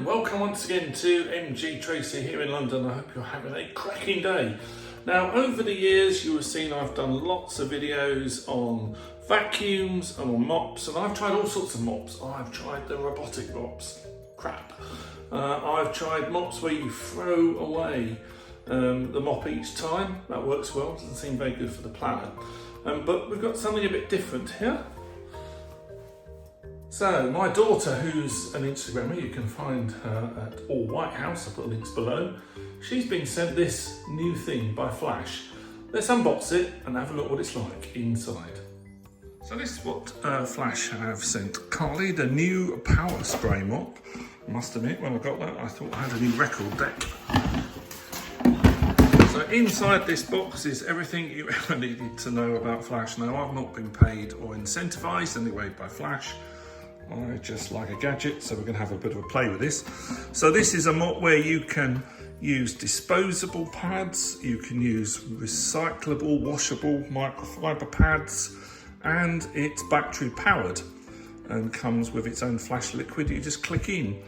welcome once again to MG Tracy here in London. I hope you're having a cracking day. Now, over the years you have seen I've done lots of videos on vacuums and on mops, and I've tried all sorts of mops. I've tried the robotic mops, crap. I've tried mops where you throw away the mop each time. That works well, doesn't seem very good for the planet. But we've got something a bit different here. So my daughter, who's an Instagrammer, you can find her at All White House, I'll put links below. She's been sent this new thing by Flash. Let's unbox it and have a look what it's like inside. So this is what Flash have sent Carly, the new power spray mop. I must admit, when I got that, I thought I had a new record deck. So inside this box is everything you ever needed to know about Flash. Now, I've not been paid or incentivized anyway by Flash. I just like a gadget, so we're going to have a bit of a play with this. So this is a mop where you can use disposable pads, you can use recyclable, washable microfiber pads, and it's battery powered and comes with its own Flash liquid you just click in.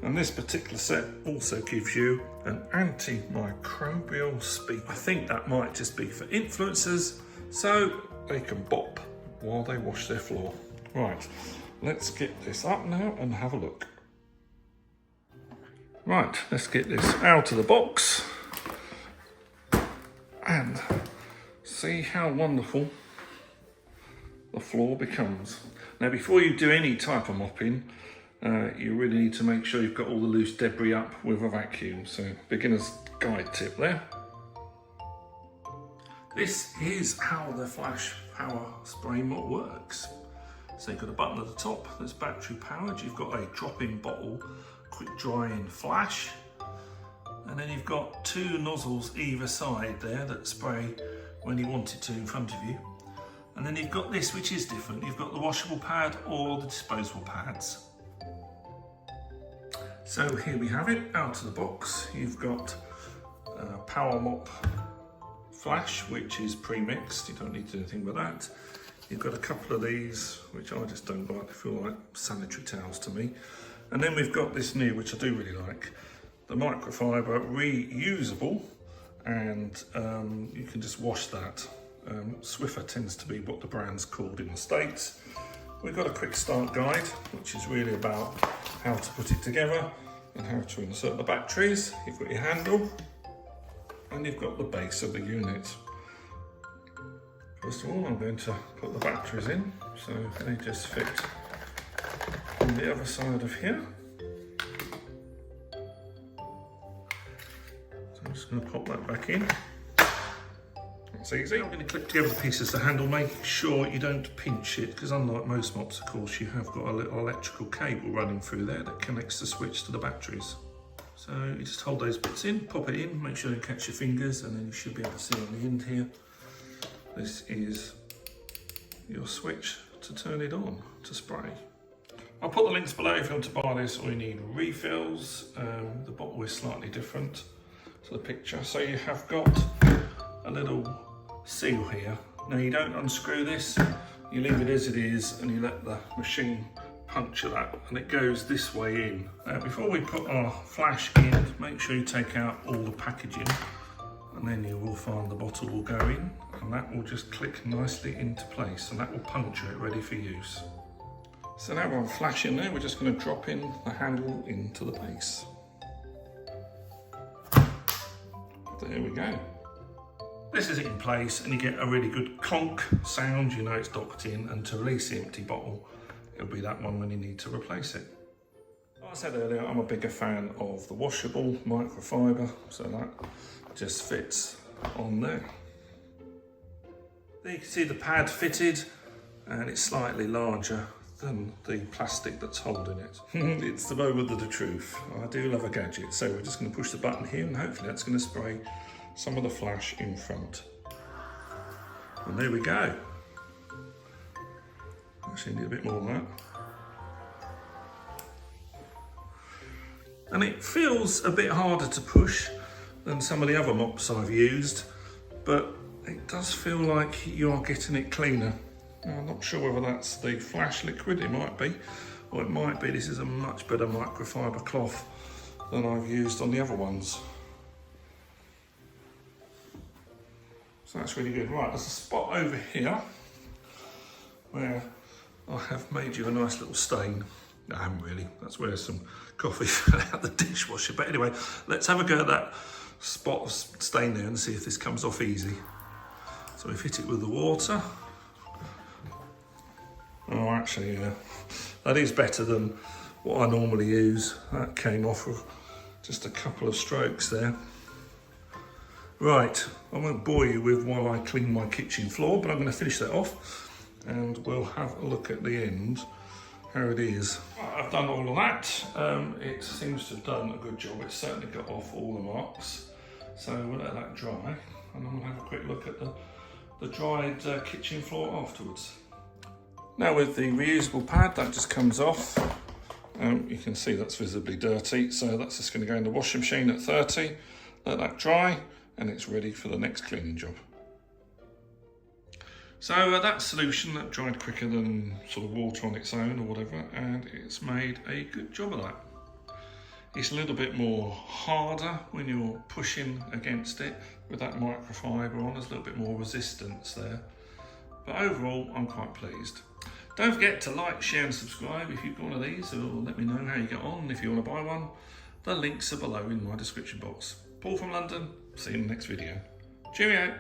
And this particular set also gives you an antimicrobial speed. I think that might just be for influencers, so they can bop while they wash their floor. Right. Let's get this up now and have a look. Right, let's get this out of the box and see how wonderful the floor becomes. Now, before you do any type of mopping, you really need to make sure you've got all the loose debris up with a vacuum. So, beginner's guide tip there. This is how the Flash Power Spray Mop works. So you've got a button at the top that's battery powered, you've got a drop-in bottle, quick drying Flash, and then you've got two nozzles either side there that spray when you want it to in front of you. And then you've got this, which is different. You've got the washable pad or the disposable pads. So here we have it, out of the box. You've got PowerMop Flash, which is pre-mixed. You don't need to do anything with that. You've got a couple of these, which I just don't like. They feel like sanitary towels to me. And then we've got this new, which I do really like, the microfiber reusable, and you can just wash that. Swiffer tends to be what the brand's called in the States. We've got a quick start guide, which is really about how to put it together and how to insert the batteries. You've got your handle, and you've got the base of the unit. First of all, I'm going to put the batteries in, so they just fit on the other side of here. So I'm just going to pop that back in. That's easy. I'm going to clip together the pieces of the handle, making sure you don't pinch it, because unlike most mops, of course, you have got a little electrical cable running through there that connects the switch to the batteries. So you just hold those bits in, pop it in, make sure you don't catch your fingers, and then you should be able to see on the end here. This is your switch to turn it on to spray. I'll put the links below if you want to buy this or you need refills. The bottle is slightly different to the picture. So you have got a little seal here. Now you don't unscrew this, you leave it as it is and you let the machine puncture that and it goes this way in. Before we put our Flash in, make sure you take out all the packaging, and then you will find the bottle will go in and that will just click nicely into place and that will puncture it ready for use. So now we're on Flash in there, we're just going to drop in the handle into the base. There we go. This is it in place and you get a really good clonk sound, you know it's docked in, and to release the empty bottle, it'll be that one when you need to replace it. Like I said earlier, I'm a bigger fan of the washable microfiber, so that just fits on there. There you can see the pad fitted, and it's slightly larger than the plastic that's holding it. It's the moment of the truth. I do love a gadget, so we're just going to push the button here and hopefully that's going to spray some of the Flash in front. And there we go. Actually need a bit more than that. And it feels a bit harder to push than some of the other mops I've used, but it does feel like you are getting it cleaner. Now, I'm not sure whether that's the Flash liquid, it might be, or it might be this is a much better microfiber cloth than I've used on the other ones. So that's really good. Right, there's a spot over here where I have made you a nice little stain. No, I haven't really. That's where some coffee fell out the dishwasher. But anyway, let's have a go at that spot of stain there and see if this comes off easy. So we've hit it with the water. Oh, actually, yeah, that is better than what I normally use. That came off with just a couple of strokes there. Right, I won't bore you with while I clean my kitchen floor, but I'm going to finish that off and we'll have a look at the end, how it is. Right, I've done all of that. It seems to have done a good job. It's certainly got off all the marks. So we'll let that dry and then we'll have a quick look at the dried kitchen floor afterwards. Now with the reusable pad, that just comes off. You can see that's visibly dirty, so that's just going to go in the washing machine at 30, let that dry, and it's ready for the next cleaning job. So that solution, that dried quicker than sort of water on its own or whatever, and it's made a good job of that. It's a little bit more harder when you're pushing against it with that microfiber on. There's a little bit more resistance there. But overall, I'm quite pleased. Don't forget to like, share and subscribe if you've got one of these, or let me know how you get on if you want to buy one. The links are below in my description box. Paul from London, see you in the next video. Cheerio!